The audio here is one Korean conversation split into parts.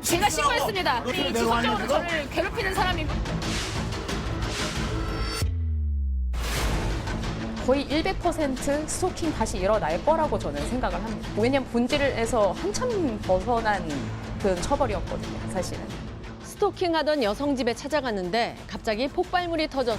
제가 신고했습니다. 지속적으로 저를 괴롭히는 사람이 거의 100% 스토킹 다시 일어날 거라고 저는 생각을 합니다. 왜냐면 본질에서 한참 벗어난 그 처벌이었거든요, 사실은. 스토킹하던 여성 집에 찾아갔는데 갑자기 폭발물이 터졌.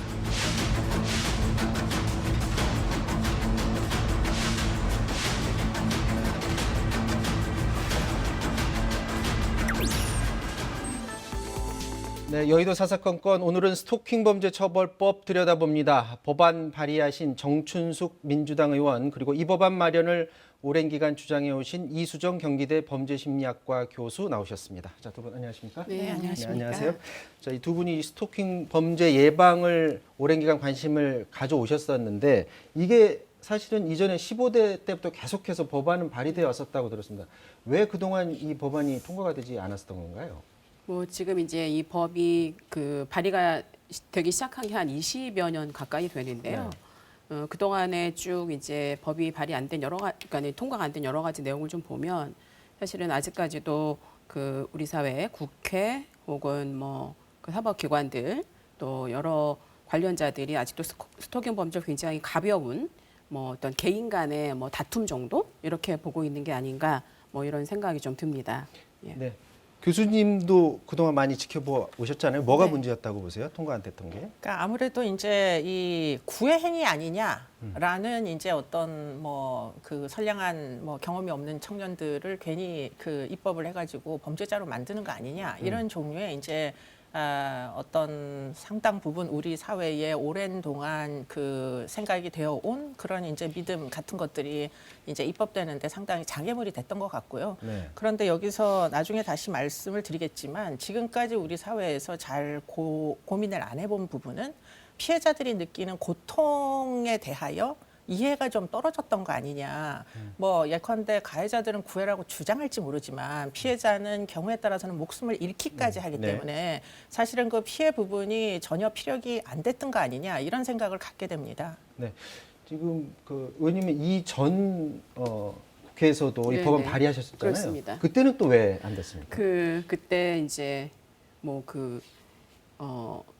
네, 여의도 사사건건 오늘은 스토킹 범죄 처벌법 들여다봅니다. 법안 발의하신 정춘숙 민주당 의원 그리고 이 법안 마련을 오랜 기간 주장해 오신 이수정 경기대 범죄심리학과 교수 나오셨습니다. 자, 두 분 안녕하십니까? 네, 안녕하십니까. 네, 안녕하세요. 자, 이 두 분이 스토킹 범죄 예방을 오랜 기간 관심을 가져오셨었는데 이게 사실은 이전에 15대 때부터 계속해서 법안은 발의되어 왔었다고 들었습니다. 왜 그동안 이 법안이 통과가 되지 않았었던 건가요? 뭐 지금 이제 이 법이 그 발의가 되기 시작한 게 한 20여 년 가까이 되는데요. 그동안에 쭉 이제 법이 발의 안 된 그러니까 통과가 안 된 여러 가지 내용을 좀 보면 사실은 아직까지도 그 우리 사회 국회 혹은 뭐 그 사법기관들 또 여러 관련자들이 아직도 스토킹 범죄를 굉장히 가벼운 뭐 어떤 개인 간의 뭐 다툼 정도 이렇게 보고 있는 게 아닌가 뭐 이런 생각이 좀 듭니다. 예. 네. 교수님도 그동안 많이 지켜보 오셨잖아요. 뭐가 네. 문제였다고 보세요? 통과 안 됐던 게? 그러니까 아무래도 이제 이 구애 행위 아니냐라는 이제 어떤 뭐 그 선량한 뭐 경험이 없는 청년들을 괜히 그 입법을 해가지고 범죄자로 만드는 거 아니냐 이런 종류의 이제 어떤 상당 부분 우리 사회에 오랜 동안 그 생각이 되어 온 그런 이제 믿음 같은 것들이 이제 입법되는데 상당히 장애물이 됐던 것 같고요. 네. 그런데 여기서 나중에 다시 말씀을 드리겠지만 지금까지 우리 사회에서 잘 고민을 안 해본 부분은 피해자들이 느끼는 고통에 대하여 이해가 좀 떨어졌던 거 아니냐. 뭐 예컨대 가해자들은 구애라고 주장할지 모르지만 피해자는 경우에 따라서는 목숨을 잃기까지 하기 네. 때문에 사실은 그 피해 부분이 전혀 피력이 안 됐던 거 아니냐 이런 생각을 갖게 됩니다. 네. 지금 그 의원님은 이전 국회에서도 이 네네. 법안 발의하셨잖아요. 그렇습니다. 그때는 또 왜 안 됐습니까? 그때 이제 뭐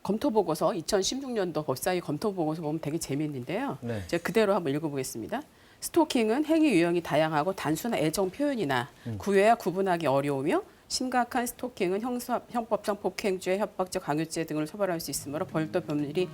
검토 보고서 2016년도 법사위 검토 보고서 보면 되게 재미있는데요. 네. 제가 그대로 한번 읽어보겠습니다. 스토킹은 행위 유형이 다양하고 단순한 애정 표현이나 구애와 구분하기 어려우며 심각한 스토킹은 형법상 폭행죄, 협박죄, 강요죄 등을 처벌할 수 있으므로 벌도 법률이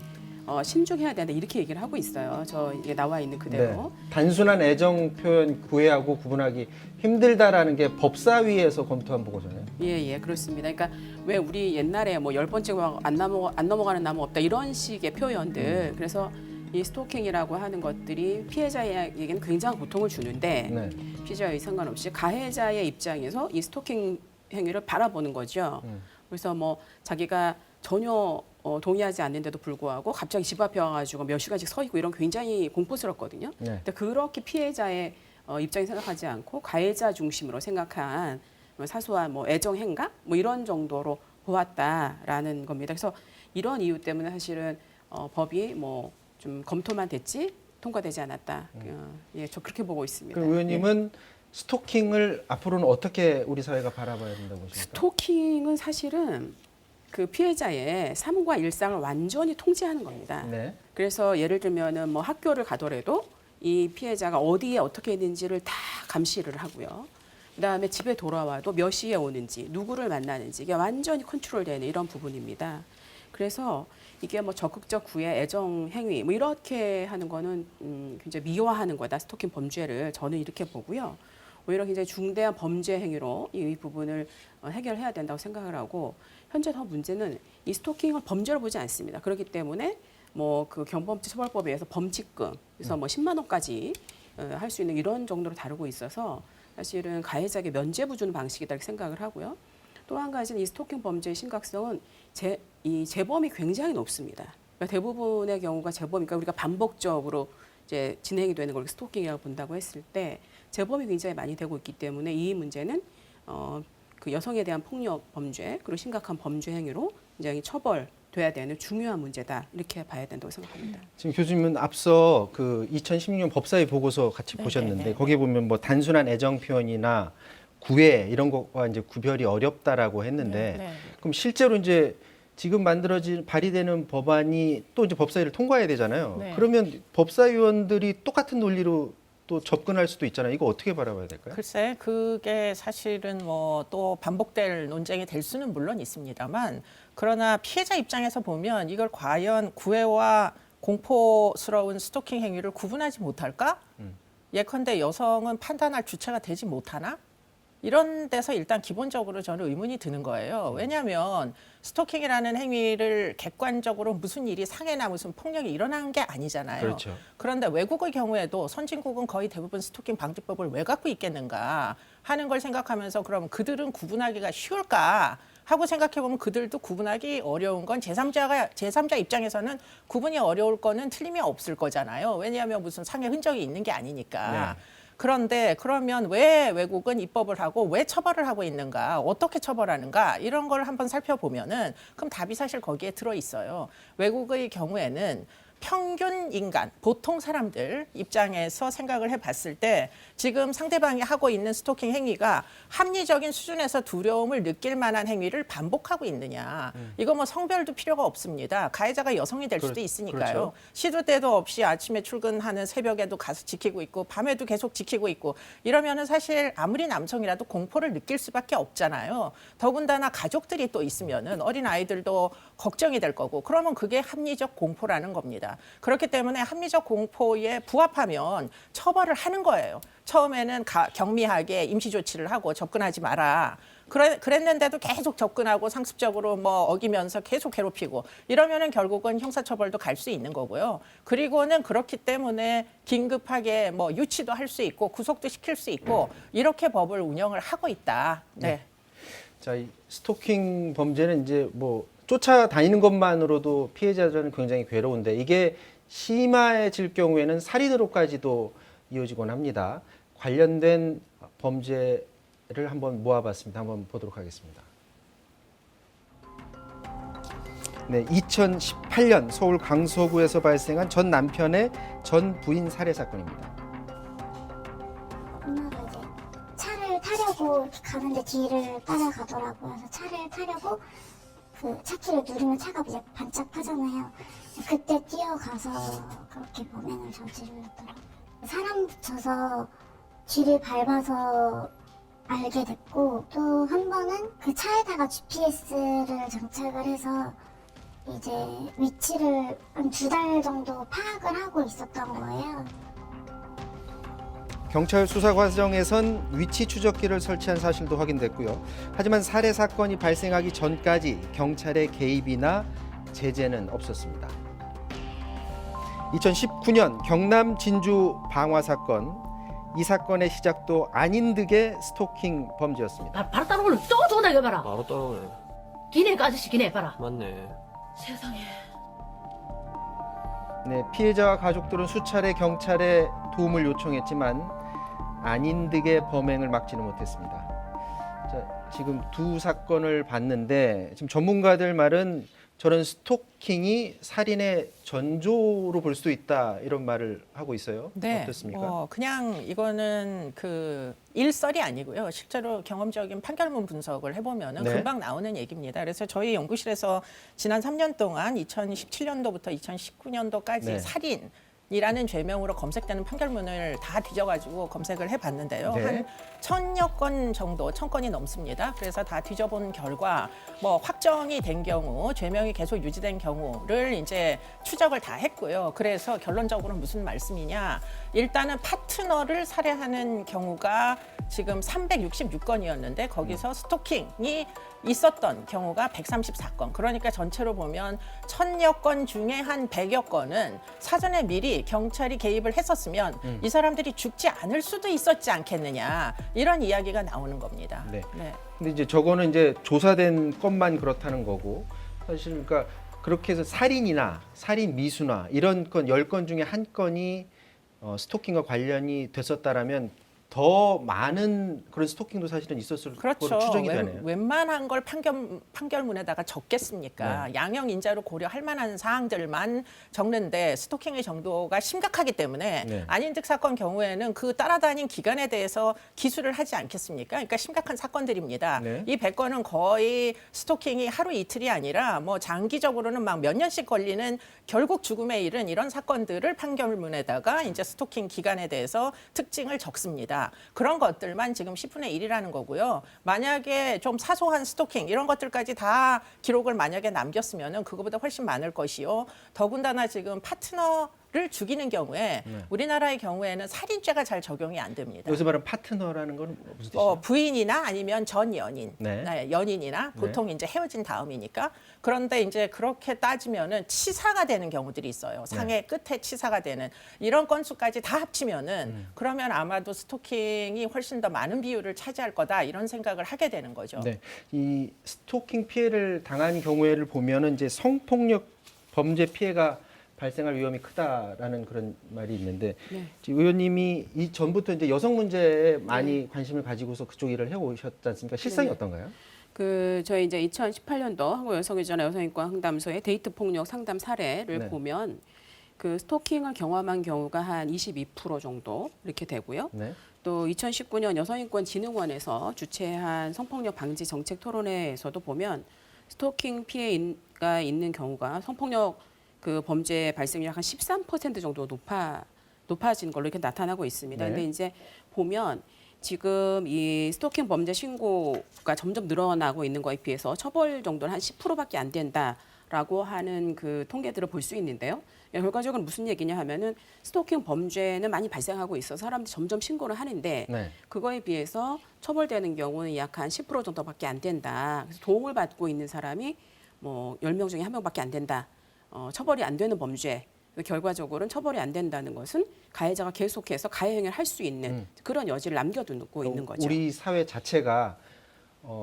신중해야 된다 이렇게 얘기를 하고 있어요. 저 이게 나와 있는 그대로. 네. 단순한 애정 표현 구애하고 구분하기 힘들다라는 게 법사위에서 검토한 보고서네요. 예, 그렇습니다. 그러니까 왜 우리 옛날에 뭐 10번째 안 넘어가는 나무 없다 이런 식의 표현들. 그래서 이 스토킹이라고 하는 것들이 피해자에게는 굉장한 고통을 주는데 네. 피해자에 상관없이 가해자의 입장에서 이 스토킹 행위를 바라보는 거죠. 그래서 뭐 자기가 전혀 동의하지 않는데도 불구하고 갑자기 집 앞에 와가지고 몇 시간씩 서 있고 이런 굉장히 공포스럽거든요. 네. 근데 그렇게 피해자의 입장에 생각하지 않고 가해자 중심으로 생각한 사소한 뭐 애정 행각 뭐 이런 정도로 보았다라는 겁니다. 그래서 이런 이유 때문에 사실은 법이 뭐 좀 검토만 됐지 통과되지 않았다. 예, 저 그렇게 보고 있습니다. 그럼 의원님은 스토킹을 앞으로는 어떻게 우리 사회가 바라봐야 된다고 보십니까? 스토킹은 사실은 그 피해자의 삶과 일상을 완전히 통제하는 겁니다. 네. 그래서 예를 들면은 뭐 학교를 가더라도 이 피해자가 어디에 어떻게 있는지를 다 감시를 하고요. 그다음에 집에 돌아와도 몇 시에 오는지, 누구를 만나는지 이게 완전히 컨트롤되는 이런 부분입니다. 그래서 이게 뭐 적극적 구애, 애정 행위 뭐 이렇게 하는 거는 굉장히 미화하는 거다. 스토킹 범죄를 저는 이렇게 보고요. 오히려 굉장히 중대한 범죄 행위로 이 부분을 해결해야 된다고 생각을 하고 현재 더 문제는 이 스토킹을 범죄로 보지 않습니다. 그렇기 때문에 뭐 그 경범죄 처벌법에 의해서 범칙금 그래서 뭐 10만 원까지 할 수 있는 이런 정도로 다루고 있어서 사실은 가해자에게 면죄부 주는 방식이다 이렇게 생각을 하고요. 또 한 가지는 이 스토킹 범죄의 심각성은 이 재범이 굉장히 높습니다. 그러니까 대부분의 경우가 재범이니까 우리가 반복적으로 이제 진행이 되는 걸 스토킹이라고 본다고 했을 때 재범이 굉장히 많이 되고 있기 때문에 이 문제는 그 여성에 대한 폭력 범죄 그리고 심각한 범죄 행위로 굉장히 처벌돼야 되는 중요한 문제다 이렇게 봐야 된다고 생각합니다. 지금 교수님은 앞서 그 2016년 법사위 보고서 같이 보셨는데 거기에 보면 뭐 단순한 애정 표현이나 구애 이런 것과 이제 구별이 어렵다라고 했는데 네. 그럼 실제로 이제 지금 만들어진 발의되는 법안이 또 이제 법사위를 통과해야 되잖아요. 네. 그러면 법사위원들이 똑같은 논리로 또 접근할 수도 있잖아요. 이거 어떻게 바라봐야 될까요? 글쎄, 그게 사실은 뭐 또 반복될 논쟁이 될 수는 물론 있습니다만, 그러나 피해자 입장에서 보면 이걸 과연 구애와 공포스러운 스토킹 행위를 구분하지 못할까? 예컨대 여성은 판단할 주체가 되지 못하나? 이런 데서 일단 기본적으로 저는 의문이 드는 거예요. 왜냐하면 스토킹이라는 행위를 객관적으로 무슨 일이 상해나 무슨 폭력이 일어나는 게 아니잖아요. 그렇죠. 그런데 외국의 경우에도 선진국은 거의 대부분 스토킹 방지법을 왜 갖고 있겠는가 하는 걸 생각하면서 그럼 그들은 구분하기가 쉬울까 하고 생각해보면 그들도 구분하기 어려운 건 제3자 입장에서는 구분이 어려울 거는 틀림이 없을 거잖아요. 왜냐하면 무슨 상해 흔적이 있는 게 아니니까. 네. 그런데 그러면 왜 외국은 입법을 하고 왜 처벌을 하고 있는가, 어떻게 처벌하는가 이런 걸 한번 살펴보면은 그럼 답이 사실 거기에 들어 있어요. 외국의 경우에는 평균 인간, 보통 사람들 입장에서 생각을 해봤을 때 지금 상대방이 하고 있는 스토킹 행위가 합리적인 수준에서 두려움을 느낄 만한 행위를 반복하고 있느냐. 이거 뭐 성별도 필요가 없습니다. 가해자가 여성이 될 수도 있으니까요. 그렇죠. 시도 때도 없이 아침에 출근하는 새벽에도 가서 지키고 있고 밤에도 계속 지키고 있고 이러면은 사실 아무리 남성이라도 공포를 느낄 수밖에 없잖아요. 더군다나 가족들이 또 있으면은 어린 아이들도 걱정이 될 거고 그러면 그게 합리적 공포라는 겁니다. 그렇기 때문에 합리적 공포에 부합하면 처벌을 하는 거예요. 처음에는 경미하게 임시 조치를 하고 접근하지 마라. 그랬는데도 계속 접근하고 상습적으로 뭐 어기면서 계속 괴롭히고 이러면은 결국은 형사처벌도 갈 수 있는 거고요. 그리고는 그렇기 때문에 긴급하게 뭐 유치도 할 수 있고 구속도 시킬 수 있고 이렇게 법을 운영을 하고 있다. 네. 자, 이 스토킹 범죄는 이제 뭐 쫓아다니는 것만으로도 피해자들은 굉장히 괴로운데 이게 심해질 경우에는 살인으로까지도 이어지곤 합니다. 관련된 범죄를 한번 모아봤습니다. 한번 보도록 하겠습니다. 네, 2018년 서울 강서구에서 발생한 전 남편의 전 부인 살해 사건입니다. 엄마가 이제 차를 타려고 이렇게 가는데 뒤를 따라가더라고요. 그래서 차를 타려고 그 차키를 누르면 차가 이제 반짝하잖아요. 그때 뛰어가서 그렇게 범행을 저지르더라고요. 사람 붙여서 뒤를 밟아서 알게 됐고 또 한 번은 그 차에다가 GPS를 장착을 해서 이제 위치를 한 2달 정도 파악을 하고 있었던 거예요. 경찰 수사 과정에선 위치 추적기를 설치한 사실도 확인됐고요. 하지만 살해 사건이 발생하기 전까지 경찰의 개입이나 제재는 없었습니다. 2019년 경남 진주 방화 사건, 이 사건의 시작도 아닌 듯의 스토킹 범죄였습니다. 바로 따라오는 또 전화해 봐라. 바로 따라오네. 기내 아저씨 기내 봐라. 맞네. 세상에. 네, 피해자와 가족들은 수차례 경찰에 도움을 요청했지만 아닌 듯의 범행을 막지는 못했습니다. 자, 지금 두 사건을 봤는데 지금 전문가들 말은 저런 스토킹이 살인의 전조로 볼 수도 있다 이런 말을 하고 있어요. 네, 어떻습니까? 그냥 이거는 그 일설이 아니고요. 실제로 경험적인 판결문 분석을 해보면은 네. 금방 나오는 얘기입니다. 그래서 저희 연구실에서 지난 3년 동안 2017년도부터 2019년도까지 네. 살인이라는 죄명으로 검색되는 판결문을 다 뒤져가지고 검색을 해봤는데요. 네. 한 1000여 건 정도, 1000건이 넘습니다. 그래서 다 뒤져본 결과 뭐 확정이 된 경우, 죄명이 계속 유지된 경우를 이제 추적을 다 했고요. 그래서 결론적으로 무슨 말씀이냐? 일단은 파트너를 살해하는 경우가 지금 366건이었는데 거기서 스토킹이 있었던 경우가 134건. 그러니까 전체로 보면 1000여 건 중에 한 100여 건은 사전에 미리 경찰이 개입을 했었으면 이 사람들이 죽지 않을 수도 있었지 않겠느냐. 이런 이야기가 나오는 겁니다. 네. 네. 근데 이제 저거는 이제 조사된 것만 그렇다는 거고 사실 그러니까 그렇게 해서 살인이나 살인 미수나 이런 건 10건 중에 한 건이 스토킹과 관련이 됐었다라면 더 많은 그런 스토킹도 사실은 있었을 그렇죠. 거로 추정이 되네요. 웬만한 걸 판결문에다가 적겠습니까? 네. 양형 인자로 고려할 만한 사항들만 적는데 스토킹의 정도가 심각하기 때문에 네. 안인득 사건 경우에는 그 따라다닌 기간에 대해서 기술을 하지 않겠습니까? 그러니까 심각한 사건들입니다. 네. 이 100건은 거의 스토킹이 하루 이틀이 아니라 뭐 장기적으로는 막 몇 년씩 걸리는 결국 죽음에 이른 이런 사건들을 판결문에다가 이제 스토킹 기간에 대해서 특징을 적습니다. 그런 것들만 지금 10분의 1이라는 거고요. 만약에 좀 사소한 스토킹 이런 것들까지 다 기록을 만약에 남겼으면은 그거보다 훨씬 많을 것이요. 더군다나 지금 파트너를 죽이는 경우에 우리나라의 경우에는 살인죄가 잘 적용이 안 됩니다. 여기서 말하는 파트너라는 건 무슨 뜻이에요? 부인이나 아니면 전 연인, 네. 연인이나 보통 이제 헤어진 다음이니까. 그런데 이제 그렇게 따지면은 치사가 되는 경우들이 있어요. 상해 끝에 치사가 되는 이런 건수까지 다 합치면은 그러면 아마도 스토킹이 훨씬 더 많은 비율을 차지할 거다 이런 생각을 하게 되는 거죠. 네. 이 스토킹 피해를 당한 경우에를 보면은 이제 성폭력 범죄 피해가 발생할 위험이 크다라는 그런 말이 있는데 지금 의원님이 이 전부터 이제 여성 문제에 많이 관심을 가지고서 그쪽 일을 해 오셨지 않습니까? 실상이 어떤가요? 저희 이제 2018년도 한국여성의전화 여성인권 상담소의 데이트 폭력 상담 사례를 네. 보면 그 스토킹을 경험한 경우가 한 22% 정도 이렇게 되고요. 네. 또 2019년 여성인권진흥원에서 주최한 성폭력 방지 정책 토론회에서도 보면 스토킹 피해가 있는 경우가 성폭력 그 범죄 발생률 한 13% 정도 높아진 걸로 이렇게 나타나고 있습니다. 네. 근데 이제 보면 지금 이 스토킹 범죄 신고가 점점 늘어나고 있는 거에 비해서 처벌 정도는 한 10%밖에 안 된다라고 하는 그 통계들을 볼 수 있는데요. 결과적으로 무슨 얘기냐 하면은 스토킹 범죄는 많이 발생하고 있어서 사람들이 점점 신고를 하는데 네. 그거에 비해서 처벌되는 경우는 약 한 10% 정도밖에 안 된다. 그래서 도움을 받고 있는 사람이 뭐 10명 중에 1명밖에 안 된다. 처벌이 안 되는 범죄. 결과적으로는 처벌이 안 된다는 것은 가해자가 계속해서 가해 행위를 할 수 있는 그런 여지를 남겨두고 있는 거죠. 우리 사회 자체가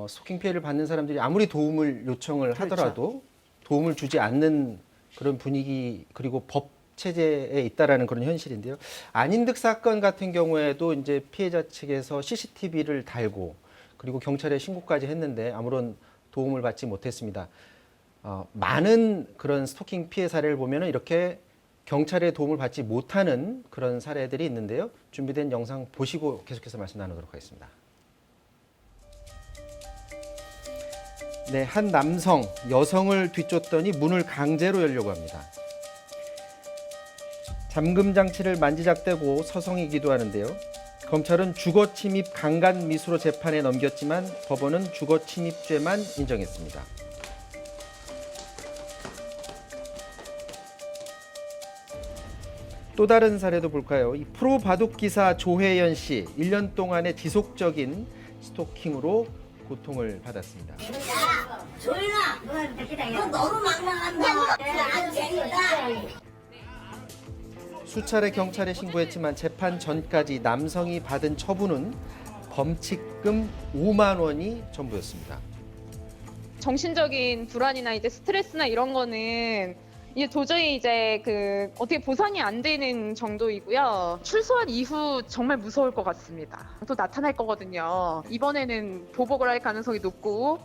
스토킹 피해를 받는 사람들이 아무리 도움을 요청을 그렇죠. 하더라도 도움을 주지 않는 그런 분위기 그리고 법 체제에 있다라는 그런 현실인데요. 안인득 사건 같은 경우에도 이제 피해자 측에서 CCTV를 달고 그리고 경찰에 신고까지 했는데 아무런 도움을 받지 못했습니다. 많은 그런 스토킹 피해 사례를 보면은 이렇게 경찰의 도움을 받지 못하는 그런 사례들이 있는데요. 준비된 영상 보시고 계속해서 말씀 나누도록 하겠습니다. 네, 한 남성, 여성을 뒤쫓더니 문을 강제로 열려고 합니다. 잠금 장치를 만지작대고 서성이기도 하는데요. 검찰은 주거 침입 강간 미수로 재판에 넘겼지만 법원은 주거 침입죄만 인정했습니다. 또 다른 사례도 볼까요? 이 프로 바둑 기사 조혜연 씨 1년 동안의 지속적인 스토킹으로 고통을 받았습니다. 조용아, 너 너무 막막한다. 아주 재밌다. 수차례 경찰에 신고했지만 재판 전까지 남성이 받은 처분은 범칙금 5만 원이 전부였습니다. 정신적인 불안이나 이제 스트레스나 이런 거는 이제 도저히 이제 그 어떻게 보상이 안 되는 정도이고요. 출소한 이후 정말 무서울 것 같습니다. 또 나타날 거거든요. 이번에는 보복을 할 가능성이 높고.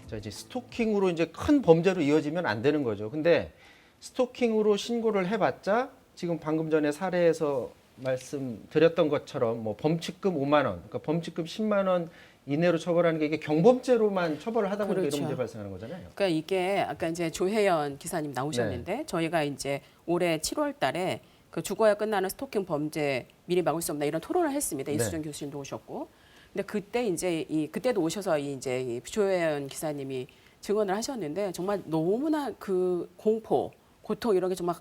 자, 이제 스토킹으로 이제 큰 범죄로 이어지면 안 되는 거죠. 근데 스토킹으로 신고를 해봤자 지금 방금 전에 사례에서 말씀드렸던 것처럼 뭐 범칙금 5만 원, 그러니까 범칙금 10만 원 이내로 처벌하는 게 이게 경범죄로만 처벌을 하다 보니까 그렇죠. 이런 문제 발생하는 거잖아요. 그러니까 이게 아까 이제 조혜연 기사님 나오셨는데 저희가 이제 올해 7월 달에 그 죽어야 끝나는 스토킹 범죄 미리 막을 수 없나 이런 토론을 했습니다. 네. 이수정 교수님도 오셨고. 근데 그때 이제 그때도 오셔서 이제 이 조혜연 기사님이 증언을 하셨는데 정말 너무나 그 공포, 고통 이런 게 정말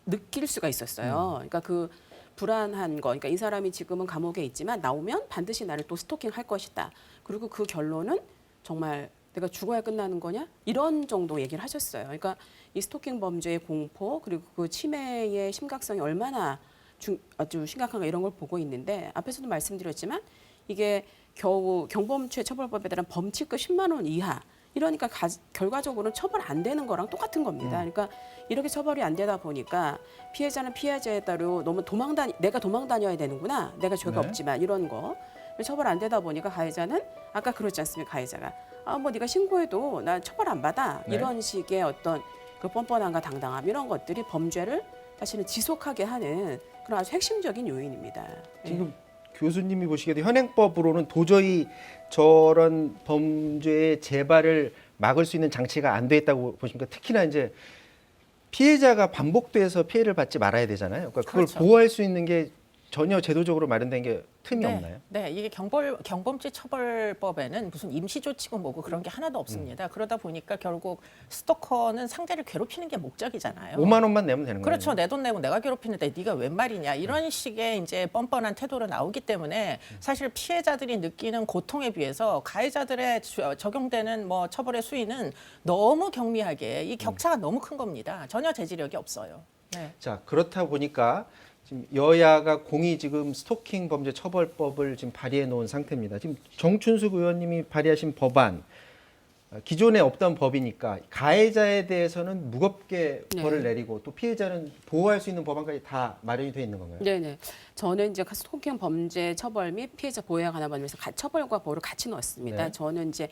느낄 수가 있었어요. 그러니까 그 불안한 거, 그러니까 이 사람이 지금은 감옥에 있지만 나오면 반드시 나를 또 스토킹 할 것이다. 그리고 그 결론은 정말 내가 죽어야 끝나는 거냐? 이런 정도 얘기를 하셨어요. 그러니까 이 스토킹 범죄의 공포 그리고 그 치매의 심각성이 얼마나 아주 심각한가 이런 걸 보고 있는데 앞에서도 말씀드렸지만 이게 겨우 경범죄 처벌법에 따른 범칙금 10만 원 이하 이러니까 결과적으로는 처벌 안 되는 거랑 똑같은 겁니다. 그러니까 이렇게 처벌이 안 되다 보니까 피해자는 피해자에 따라 너무 내가 도망 다녀야 되는구나. 내가 죄가 네. 없지만 이런 거. 처벌 안 되다 보니까 가해자는 아까 그렇지 않습니까? 가해자가 뭐 네가 신고해도 난 처벌 안 받아. 네. 이런 식의 어떤 그 뻔뻔함과 당당함 이런 것들이 범죄를 사실은 지속하게 하는 그런 아주 핵심적인 요인입니다. 지금 교수님이 보시기에도 현행법으로는 도저히 저런 범죄의 재발을 막을 수 있는 장치가 안 돼 있다고 보십니까? 특히나 이제 피해자가 반복돼서 피해를 받지 말아야 되잖아요. 그러니까 그걸 그렇죠. 보호할 수 있는 게 전혀 제도적으로 마련된 게 틈이 없나요? 네, 이게 경범죄 처벌법에는 무슨 임시조치고 뭐고 그런 게 하나도 없습니다. 그러다 보니까 결국 스토커는 상대를 괴롭히는 게 목적이잖아요. 5만 원만 내면 되는 거예요. 그렇죠. 내 돈 내고 내가 괴롭히는데 네가 웬 말이냐 이런 식의 이제 뻔뻔한 태도로 나오기 때문에 사실 피해자들이 느끼는 고통에 비해서 가해자들의 적용되는 뭐 처벌의 수위는 너무 경미하게 이 격차가 너무 큰 겁니다. 전혀 제지력이 없어요. 네. 자, 그렇다 보니까 지금 여야가 공히 지금 스토킹 범죄 처벌법을 지금 발의해 놓은 상태입니다. 지금 정춘숙 의원님이 발의하신 법안 기존에 없던 법이니까 가해자에 대해서는 무겁게 네. 벌을 내리고 또 피해자는 보호할 수 있는 법안까지 다 마련이 돼 있는 건가요? 네네. 저는 이제 스토킹 범죄 처벌 및 피해자 보호에 관한 법에서 처벌과 보호를 같이 넣었습니다. 네. 저는 이제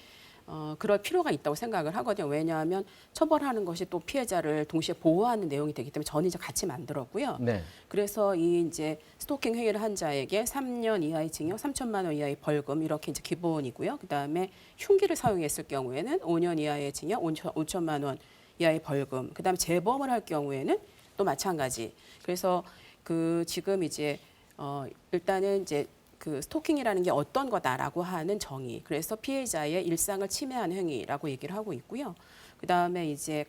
그럴 필요가 있다고 생각을 하거든요. 왜냐하면 처벌하는 것이 또 피해자를 동시에 보호하는 내용이 되기 때문에 저는 이제 같이 만들었고요. 네. 그래서 이 이제 스토킹 행위를 한 자에게 3년 이하의 징역, 3천만 원 이하의 벌금 이렇게 이제 기본이고요. 그다음에 흉기를 사용했을 경우에는 5년 이하의 징역, 5천만 원 이하의 벌금. 그다음에 재범을 할 경우에는 또 마찬가지. 그래서 그 지금 이제 일단은 이제 그 스토킹이라는 게 어떤 거다라고 하는 정의. 그래서 피해자의 일상을 침해하는 행위라고 얘기를 하고 있고요. 그다음에 이제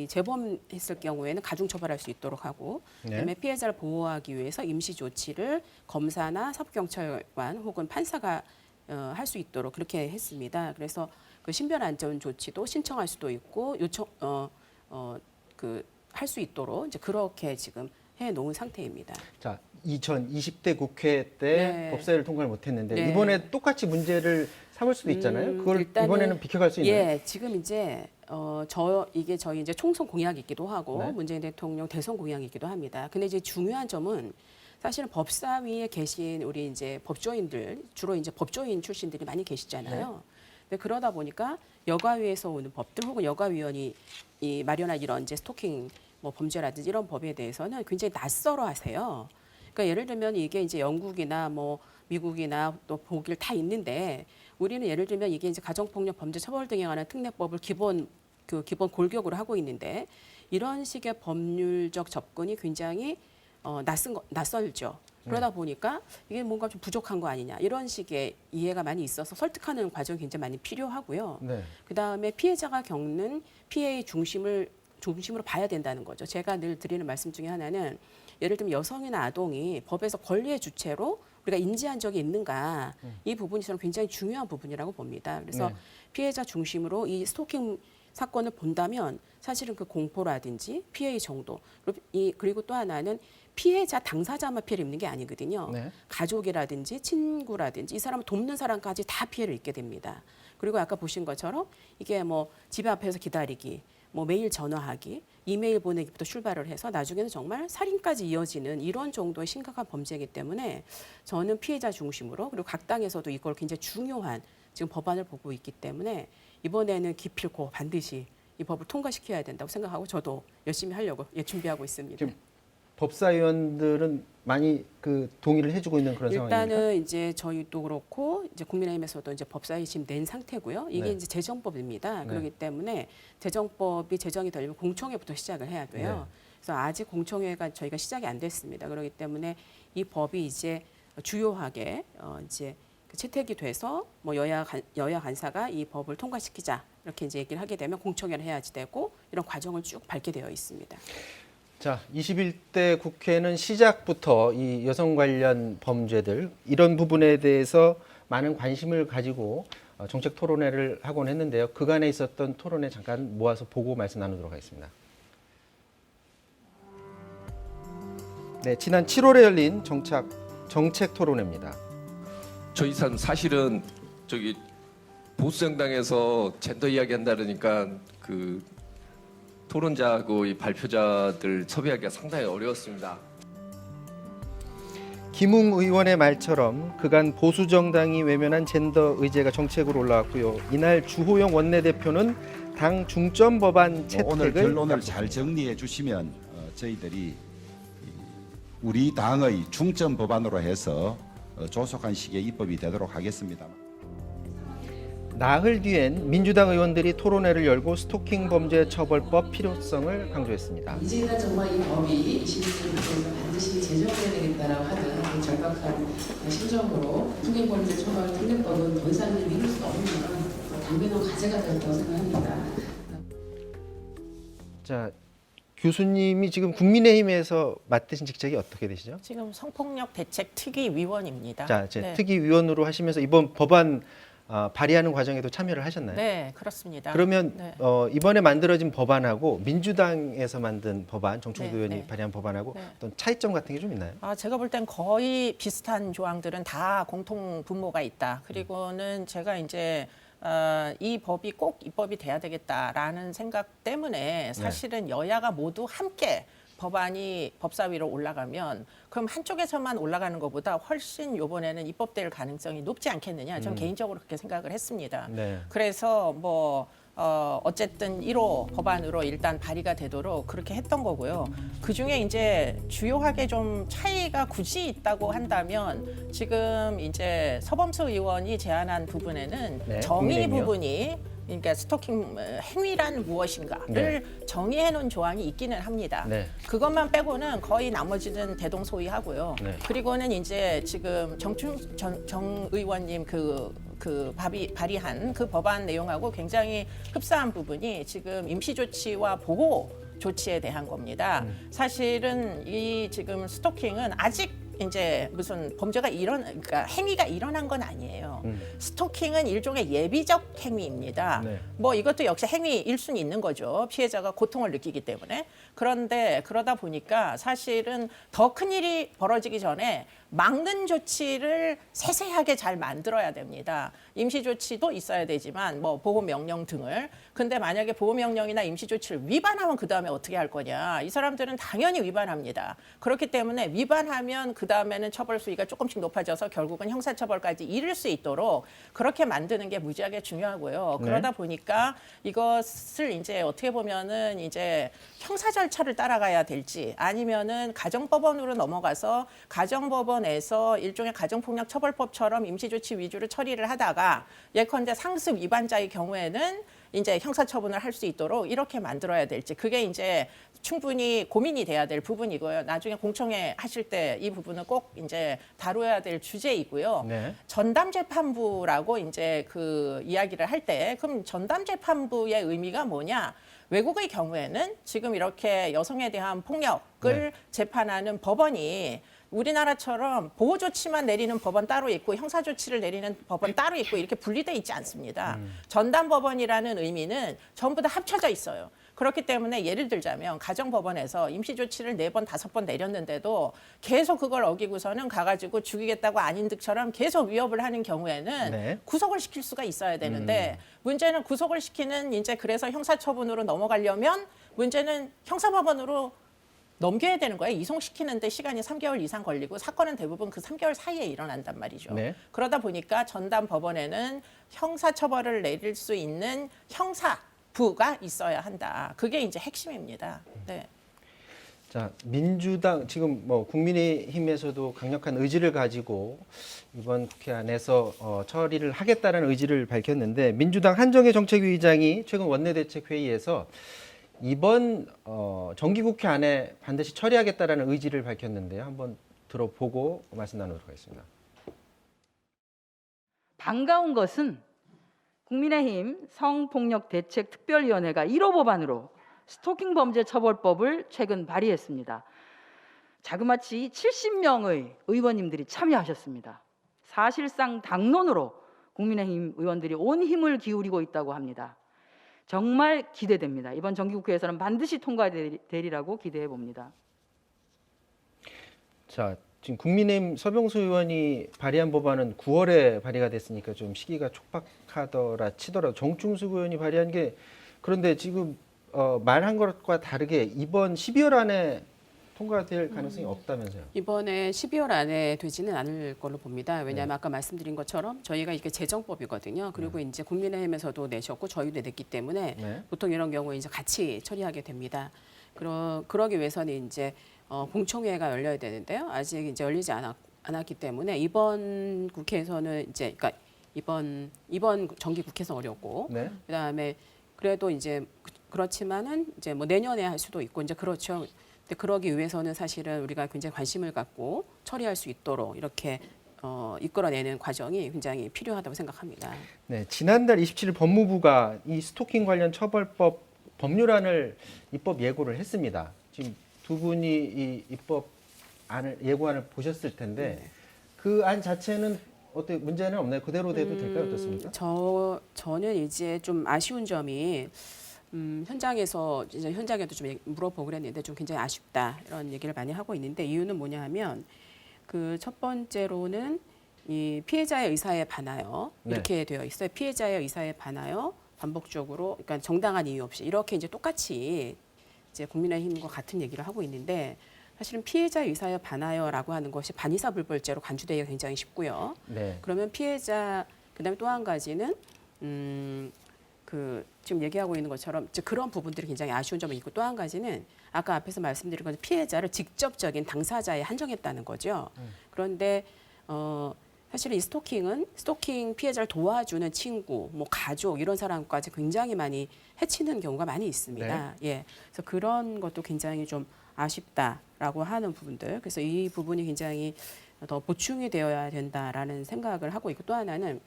재범했을 경우에는 가중 처벌할 수 있도록 하고, 그다음에 피해자를 보호하기 위해서 임시 조치를 검사나 사법경찰관 혹은 판사가 할 수 있도록 그렇게 했습니다. 그래서 그 신변 안전 조치도 신청할 수도 있고 할 수 있도록 이제 그렇게 지금 해 놓은 상태입니다. 자, 2020대 국회 때 네. 법사위를 통과를 못했는데 네. 이번에 똑같이 문제를 삼을 수도 있잖아요. 그걸 일단은, 이번에는 비켜갈 수 있나요? 예, 지금 이제 이게 저희 이제 총선 공약이기도 하고 네. 문재인 대통령 대선 공약이기도 합니다. 근데 이제 중요한 점은 사실은 법사위에 계신 우리 이제 법조인들 주로 이제 법조인 출신들이 많이 계시잖아요. 네. 근데 그러다 보니까 여가위에서 오는 법들 혹은 여가위원이 마련한 이런 이제 스토킹 뭐 범죄라든지 이런 법에 대해서는 굉장히 낯설어 하세요. 그러니까 예를 들면 이게 이제 영국이나 뭐 미국이나 또 독일 다 있는데 우리는 예를 들면 이게 이제 가정폭력 범죄 처벌 등에 관한 특례법을 기본 골격으로 하고 있는데 이런 식의 법률적 접근이 굉장히 낯설죠. 그러다 보니까 이게 뭔가 좀 부족한 거 아니냐 이런 식의 이해가 많이 있어서 설득하는 과정이 굉장히 많이 필요하고요. 네. 그다음에 피해자가 겪는 피해의 중심으로 봐야 된다는 거죠. 제가 늘 드리는 말씀 중에 하나는 예를 들면 여성이나 아동이 법에서 권리의 주체로 우리가 인지한 적이 있는가 이 부분이 저는 굉장히 중요한 부분이라고 봅니다. 그래서 네. 피해자 중심으로 이 스토킹 사건을 본다면 사실은 그 공포라든지 피해의 정도 그리고 또 하나는 피해자 당사자만 피해를 입는 게 아니거든요. 네. 가족이라든지 친구라든지 이 사람을 돕는 사람까지 다 피해를 입게 됩니다. 그리고 아까 보신 것처럼 이게 뭐 집 앞에서 기다리기, 뭐 메일 전화하기, 이메일 보내기부터 출발을 해서 나중에는 정말 살인까지 이어지는 이런 정도의 심각한 범죄이기 때문에 저는 피해자 중심으로 그리고 각 당에서도 이걸 굉장히 중요한 지금 법안을 보고 있기 때문에 이번에는 기필코 반드시 이 법을 통과시켜야 된다고 생각하고 저도 열심히 하려고 준비하고 있습니다. 지금 법사위원들은 많이 그 동의를 해주고 있는 그런 상황입니다. 일단은 이제 저희도 그렇고 이제 국민의힘에서도 이제 법사위 지금 낸 상태고요. 이게 네. 이제 재정법입니다. 네. 그렇기 때문에 재정법이 제정이 되려면 공청회부터 시작을 해야 돼요. 네. 그래서 아직 공청회가 저희가 시작이 안 됐습니다. 그렇기 때문에 이 법이 이제 주요하게 이제 채택이 돼서 뭐 여야 간사가 이 법을 통과시키자 이렇게 이제 얘기를 하게 되면 공청회를 해야지 되고 이런 과정을 쭉 밟게 되어 있습니다. 자, 21대 국회는 시작부터 이 여성 관련 범죄들 이런 부분에 대해서 많은 관심을 가지고 정책 토론회를 하곤 했는데요. 그간에 있었던 토론회 잠깐 모아서 보고 말씀 나누도록 하겠습니다. 네, 지난 7월에 열린 정책 토론회입니다. 저희 사실은 보수 정당에서 젠더 이야기한다 그러니까 그 토론자하고 이 발표자들 섭외하기가 상당히 어려웠습니다. 김웅 의원의 말처럼 그간 보수 정당이 외면한 젠더 의제가 정책으로 올라왔고요. 이날 주호영 원내대표는 당 중점 법안 채택을 오늘 결론을 잘 정리해 주시면 저희들이 우리 당의 중점 법안으로 해서 조속한 시기에 입법이 되도록 하겠습니다. 나흘 뒤엔 민주당 의원들이 토론회를 열고 스토킹 범죄 처벌법 필요성을 강조했습니다. 이제는 정말 이 법이 21세기 국회에서 반드시 제정돼야 되겠다라고 하는 절박한 심정으로 스토킹 범죄 처벌 특례법은 더 이상 미룰 수 없는 당면한 과제가 되었다고 생각합니다. 자, 교수님이 지금 국민의힘에서 맡으신 직책이 어떻게 되시죠? 지금 성폭력 대책 특위위원입니다. 자, 이제 네. 특위위원으로 하시면서 이번 법안 발의하는 과정에도 참여를 하셨나요? 네, 그렇습니다. 그러면 네. 이번에 만들어진 법안하고 민주당에서 만든 법안, 정충도 의원이 네. 발의한 법안하고 네. 어떤 차이점 같은 게 좀 있나요? 제가 볼 땐 거의 비슷한 조항들은 다 공통 분모가 있다. 그리고는 제가 이제 이 법이 꼭 입법이 돼야 되겠다라는 생각 때문에 사실은 여야가 모두 함께 법안이 법사위로 올라가면 그럼 한쪽에서만 올라가는 것보다 훨씬 이번에는 입법될 가능성이 높지 않겠느냐. 저는 개인적으로 그렇게 생각을 했습니다. 네. 그래서 어쨌든 1호 법안으로 일단 발의가 되도록 그렇게 했던 거고요. 그중에 이제 주요하게 좀 차이가 굳이 있다고 한다면 지금 이제 서범수 의원이 제안한 부분에는 네, 정의 국민의힘이요. 부분이 그러니까 스토킹 행위란 무엇인가를 정의해 놓은 조항이 있기는 합니다. 네. 그것만 빼고는 거의 나머지는 대동소이하고요. 네. 그리고는 이제 지금 정 의원님 발의한 그 법안 내용하고 굉장히 흡사한 부분이 지금 임시조치와 보호 조치에 대한 겁니다. 사실은 이 지금 스토킹은 아직 이제 무슨 범죄가 그러니까 행위가 일어난 건 아니에요. 스토킹은 일종의 예비적 행위입니다. 네. 뭐 이것도 역시 행위일 수는 있는 거죠. 피해자가 고통을 느끼기 때문에. 그런데 그러다 보니까 사실은 더 큰 일이 벌어지기 전에 막는 조치를 세세하게 잘 만들어야 됩니다. 임시조치도 있어야 되지만 뭐 보호명령 등을. 근데 만약에 보호명령이나 임시조치를 위반하면 그다음에 어떻게 할 거냐. 이 사람들은 당연히 위반합니다. 그렇기 때문에 위반하면 그다음에는 처벌 수위가 조금씩 높아져서 결국은 형사처벌까지 이를 수 있도록 그렇게 만드는 게 무지하게 중요하고요. 네. 그러다 보니까 이것을 이제 어떻게 보면은 이제 형사 절차를 따라가야 될지 아니면은 가정법원으로 넘어가서 가정법원에서 일종의 가정폭력 처벌법처럼 임시조치 위주로 처리를 하다가 예컨대 상습 위반자의 경우에는 이제 형사처분을 할 수 있도록 이렇게 만들어야 될지 그게 이제 충분히 고민이 돼야 될 부분이고요. 나중에 공청회 하실 때 이 부분은 꼭 이제 다뤄야 될 주제이고요. 네. 전담재판부라고 이제 그 이야기를 할 때 그럼 전담재판부의 의미가 뭐냐? 외국의 경우에는 지금 이렇게 여성에 대한 폭력을 재판하는 법원이 우리나라처럼 보호 조치만 내리는 법원 따로 있고 형사 조치를 내리는 법원 따로 있고 이렇게 분리돼 있지 않습니다. 전담 법원이라는 의미는 전부 다 합쳐져 있어요. 그렇기 때문에 예를 들자면 가정법원에서 임시조치를 4번, 5번 내렸는데도 계속 그걸 어기고서는 가가지고 죽이겠다고 아닌 듯처럼 계속 위협을 하는 경우에는 네. 구속을 시킬 수가 있어야 되는데 문제는 구속을 시키는 이제 그래서 형사처분으로 넘어가려면 문제는 형사법원으로 넘겨야 되는 거예요. 이송시키는데 시간이 3개월 이상 걸리고 사건은 대부분 그 3개월 사이에 일어난단 말이죠. 네. 그러다 보니까 전담 법원에는 형사처벌을 내릴 수 있는 형사부가 있어야 한다. 그게 이제 핵심입니다. 네. 자, 민주당 지금 뭐 국민의힘에서도 강력한 의지를 가지고 이번 국회 안에서 처리를 하겠다는 의지를 밝혔는데 민주당 한정혜 정책위의장이 최근 원내대책회의에서 이번 정기국회 안에 반드시 처리하겠다라는 의지를 밝혔는데요. 한번 들어보고 말씀 나누도록 하겠습니다. 반가운 것은 국민의힘 성폭력대책특별위원회가 1호 법안으로 스토킹 범죄 처벌법을 최근 발의했습니다. 자그마치 70명의 의원님들이 참여하셨습니다. 사실상 당론으로 국민의힘 의원들이 온 힘을 기울이고 있다고 합니다. 정말 기대됩니다. 이번 정기국회에서는 반드시 통과되리라고 기대해 봅니다. 자, 지금 국민의힘 서병수 의원이 발의한 법안은 9월에 발의가 됐으니까 좀 시기가 촉박하더라 치더라도 정충숙 의원이 발의한 게 그런데 지금 말한 것과 다르게 이번 12월 안에 통과될 가능성이 없다면서요? 이번에 12월 안에 되지는 않을 걸로 봅니다. 왜냐하면 아까 말씀드린 것처럼 저희가 이게 재정법이거든요. 그리고 이제 국민의힘에서도 내셨고 저희도 냈기 때문에 보통 이런 경우에 이제 같이 처리하게 됩니다. 그러기 위해서는 이제 공청회가 열려야 되는데요. 아직 이제 열리지 않았기 때문에 이번 국회에서는 이제 그러니까 이번 정기 국회에서 어렵고 그다음에 그래도 이제 그렇지만은 이제 뭐 내년에 할 수도 있고 이제 그렇죠. 근데 그러기 위해서는 사실은 우리가 굉장히 관심을 갖고 처리할 수 있도록 이렇게 이끌어내는 과정이 굉장히 필요하다고 생각합니다. 네, 지난달 27일 법무부가 이 스토킹 관련 처벌법 법률안을 입법 예고를 했습니다. 지금 두 분이 이 입법 예고안을 보셨을 텐데 그 안 자체는 어떻게 문제는 없나요? 그대로 돼도 될까요? 어떻습니까? 저는 이제 좀 아쉬운 점이 현장에서 이제 현장에도 좀 물어보고 그랬는데 좀 굉장히 아쉽다 이런 얘기를 많이 하고 있는데 이유는 뭐냐 하면 그 첫 번째로는 이 피해자의 의사에 반하여 이렇게 되어 있어요. 피해자의 의사에 반하여 반복적으로 그러니까 정당한 이유 없이 이렇게 이제 똑같이 이제 국민의힘과 같은 얘기를 하고 있는데 사실은 피해자의 의사에 반하여라고 하는 것이 반의사불벌죄로 간주되기가 굉장히 쉽고요. 그러면 피해자 그다음에 또 한 가지는 그 지금 얘기하고 있는 것처럼 그런 부분들이 굉장히 아쉬운 점이 있고 또 한 가지는 아까 앞에서 말씀드린 건 피해자를 직접적인 당사자에 한정했다는 거죠. 그런데 사실 이 스토킹 피해자를 도와주는 친구, 뭐 가족 이런 사람까지 굉장히 많이 해치는 경우가 많이 있습니다. 예, 그래서 그런 것도 굉장히 좀 아쉽다라고 하는 부분들. 그래서 이 부분이 굉장히 더 보충이 되어야 된다라는 생각을 하고 있고 또 하나는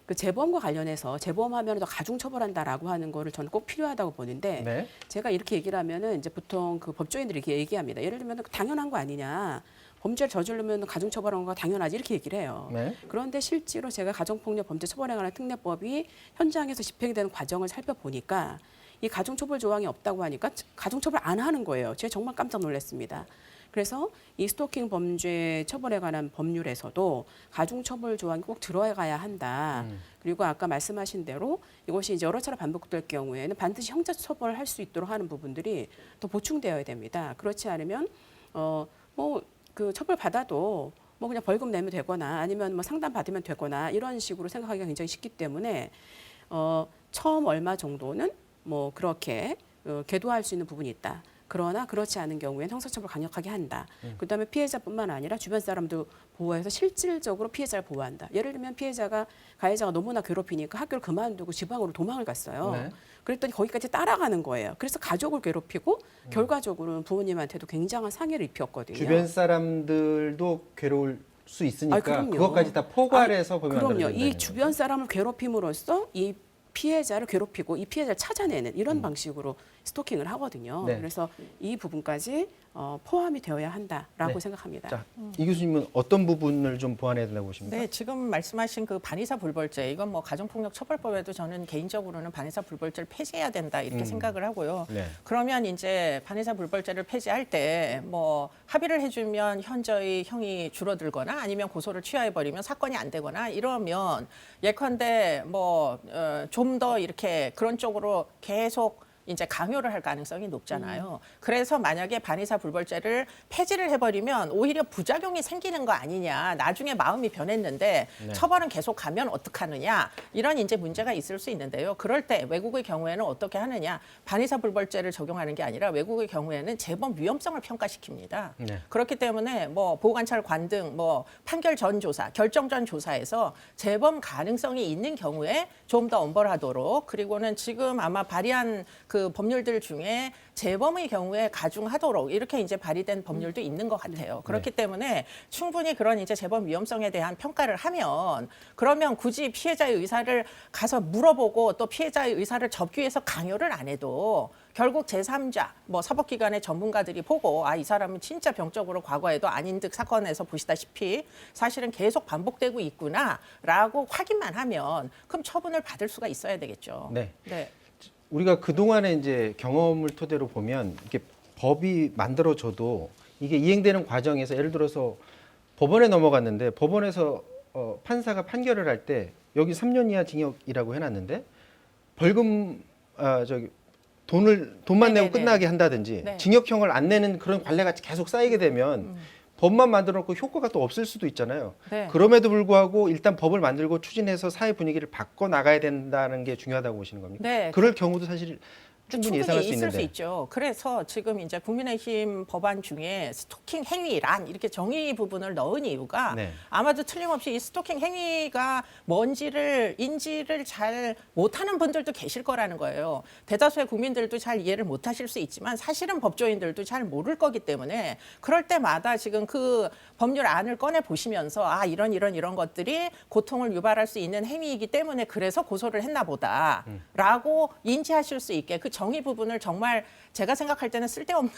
그 재범과 관련해서 재범하면 더 가중 처벌한다라고 하는 거를 저는 꼭 필요하다고 보는데 제가 이렇게 얘기를 하면은 이제 보통 그 법조인들이 이렇게 얘기합니다. 예를 들면 당연한 거 아니냐. 범죄를 저지르면 가중 처벌하는 거 당연하지 이렇게 얘기를 해요. 그런데 실제로 제가 가정폭력 범죄 처벌에 관한 특례법이 현장에서 집행되는 과정을 살펴보니까 이 가중처벌 조항이 없다고 하니까 가중처벌 안 하는 거예요. 제가 정말 깜짝 놀랐습니다. 그래서 이 스토킹 범죄 처벌에 관한 법률에서도 가중처벌 조항이 꼭 들어가야 한다. 그리고 아까 말씀하신 대로 이것이 이제 여러 차례 반복될 경우에는 반드시 형사처벌할 수 있도록 하는 부분들이 더 보충되어야 됩니다. 그렇지 않으면 그 처벌 받아도 뭐 그냥 벌금 내면 되거나 아니면 뭐 상담 받으면 되거나 이런 식으로 생각하기가 굉장히 쉽기 때문에 처음 얼마 정도는 뭐 그렇게 계도할 수 있는 부분이 있다. 그러나 그렇지 않은 경우에는 형사처벌 강력하게 한다. 그다음에 피해자뿐만 아니라 주변 사람도 보호해서 실질적으로 피해자를 보호한다. 예를 들면 가해자가 너무나 괴롭히니까 학교를 그만두고 지방으로 도망을 갔어요. 그랬더니 거기까지 따라가는 거예요. 그래서 가족을 괴롭히고 결과적으로는 부모님한테도 굉장한 상해를 입혔거든요. 주변 사람들도 괴로울 수 있으니까 그것까지 다 포괄해서 보면 그럼요. 이 주변 사람을 괴롭힘으로써 이 피해자를 괴롭히고 이 피해자를 찾아내는 이런 방식으로 스토킹을 하거든요. 그래서 이 부분까지 포함이 되어야 한다라고 생각합니다. 자, 이 교수님은 어떤 부분을 좀 보완해야 된다고 보십니까? 네, 지금 말씀하신 그 반의사 불벌죄 이건 뭐 가정폭력 처벌법에도 저는 개인적으로는 반의사 불벌죄를 폐지해야 된다 이렇게 생각을 하고요. 그러면 이제 반의사 불벌죄를 폐지할 때 뭐 합의를 해주면 현저히 형이 줄어들거나 아니면 고소를 취하해버리면 사건이 안 되거나 이러면 예컨대 뭐 좀 더 이렇게 그런 쪽으로 계속 이제 강요를 할 가능성이 높잖아요. 그래서 만약에 반의사 불벌죄를 폐지를 해버리면 오히려 부작용이 생기는 거 아니냐. 나중에 마음이 변했는데 처벌은 계속 가면 어떡하느냐. 이런 이제 문제가 있을 수 있는데요. 그럴 때 외국의 경우에는 어떻게 하느냐. 반의사 불벌죄를 적용하는 게 아니라 외국의 경우에는 재범 위험성을 평가시킵니다. 그렇기 때문에 뭐 보호관찰관 등 뭐 판결 전 조사, 결정 전 조사에서 재범 가능성이 있는 경우에 좀 더 엄벌하도록 그리고는 지금 아마 발의한 그 법률들 중에 재범의 경우에 가중하도록 이렇게 이제 발의된 법률도 있는 것 같아요. 그렇기 때문에 충분히 그런 이제 재범 위험성에 대한 평가를 하면 그러면 굳이 피해자의 의사를 가서 물어보고 또 피해자의 의사를 접기 위해서 강요를 안 해도 결국 제3자, 뭐 사법기관의 전문가들이 보고 이 사람은 진짜 병적으로 과거에도 아닌 듯 사건에서 보시다시피 사실은 계속 반복되고 있구나라고 확인만 하면 그럼 처분을 받을 수가 있어야 되겠죠. 네. 우리가 그동안의 이제 경험을 토대로 보면 이게 법이 만들어져도 이게 이행되는 과정에서 예를 들어서 법원에 넘어갔는데 법원에서 판사가 판결을 할 때 여기 3년 이하 징역이라고 해놨는데 벌금 돈만 내고 끝나게 한다든지 네. 징역형을 안 내는 그런 관례가 계속 쌓이게 되면 법만 만들어 놓고 효과가 또 없을 수도 있잖아요. 네. 그럼에도 불구하고 일단 법을 만들고 추진해서 사회 분위기를 바꿔 나가야 된다는 게 중요하다고 보시는 겁니까? 네. 그럴 경우도 사실 충분히 예상할 수 있을 있는데. 수 있죠. 그래서 지금 이제 국민의힘 법안 중에 스토킹 행위란 이렇게 정의 부분을 넣은 이유가 네. 아마도 틀림없이 이 스토킹 행위가 뭔지를 인지를 잘 못하는 분들도 계실 거라는 거예요. 대다수의 국민들도 잘 이해를 못하실 수 있지만 사실은 법조인들도 잘 모를 거기 때문에 그럴 때마다 지금 그 법률 안을 꺼내 보시면서 이런 것들이 고통을 유발할 수 있는 행위이기 때문에 그래서 고소를 했나 보다라고 인지하실 수 있게 그 정의 부분을 정말 제가 생각할 때는 쓸데없는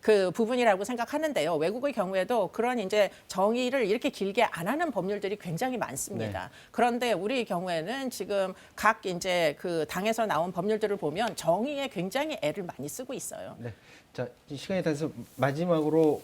그 부분이라고 생각하는데요. 외국의 경우에도 그런 이제 정의를 이렇게 길게 안 하는 법률들이 굉장히 많습니다. 네. 그런데 우리 경우에는 지금 각 이제 그 당에서 나온 법률들을 보면 정의에 굉장히 애를 많이 쓰고 있어요. 네. 자, 시간이 돼서 마지막으로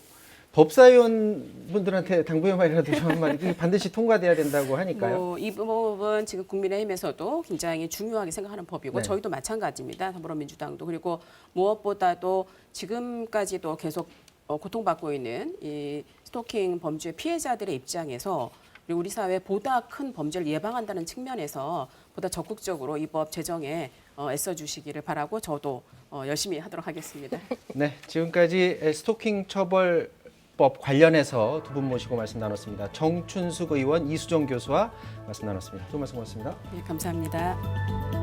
법사위원분들한테 당부의 좀 한마디 반드시 통과돼야 된다고 하니까요. 이 법은 지금 국민의힘에서도 굉장히 중요하게 생각하는 법이고 네. 저희도 마찬가지입니다. 더불어민주당도. 그리고 무엇보다도 지금까지도 계속 고통받고 있는 이 스토킹 범죄 피해자들의 입장에서 그리고 우리 사회 보다 큰 범죄를 예방한다는 측면에서 보다 적극적으로 이 법 제정에 애써주시기를 바라고 저도 열심히 하도록 하겠습니다. 네, 지금까지 스토킹 처벌법 관련해서 두 분 모시고 말씀 나눴습니다. 정춘숙 의원, 이수정 교수와 말씀 나눴습니다. 두 분 말씀 고맙습니다. 네, 감사합니다.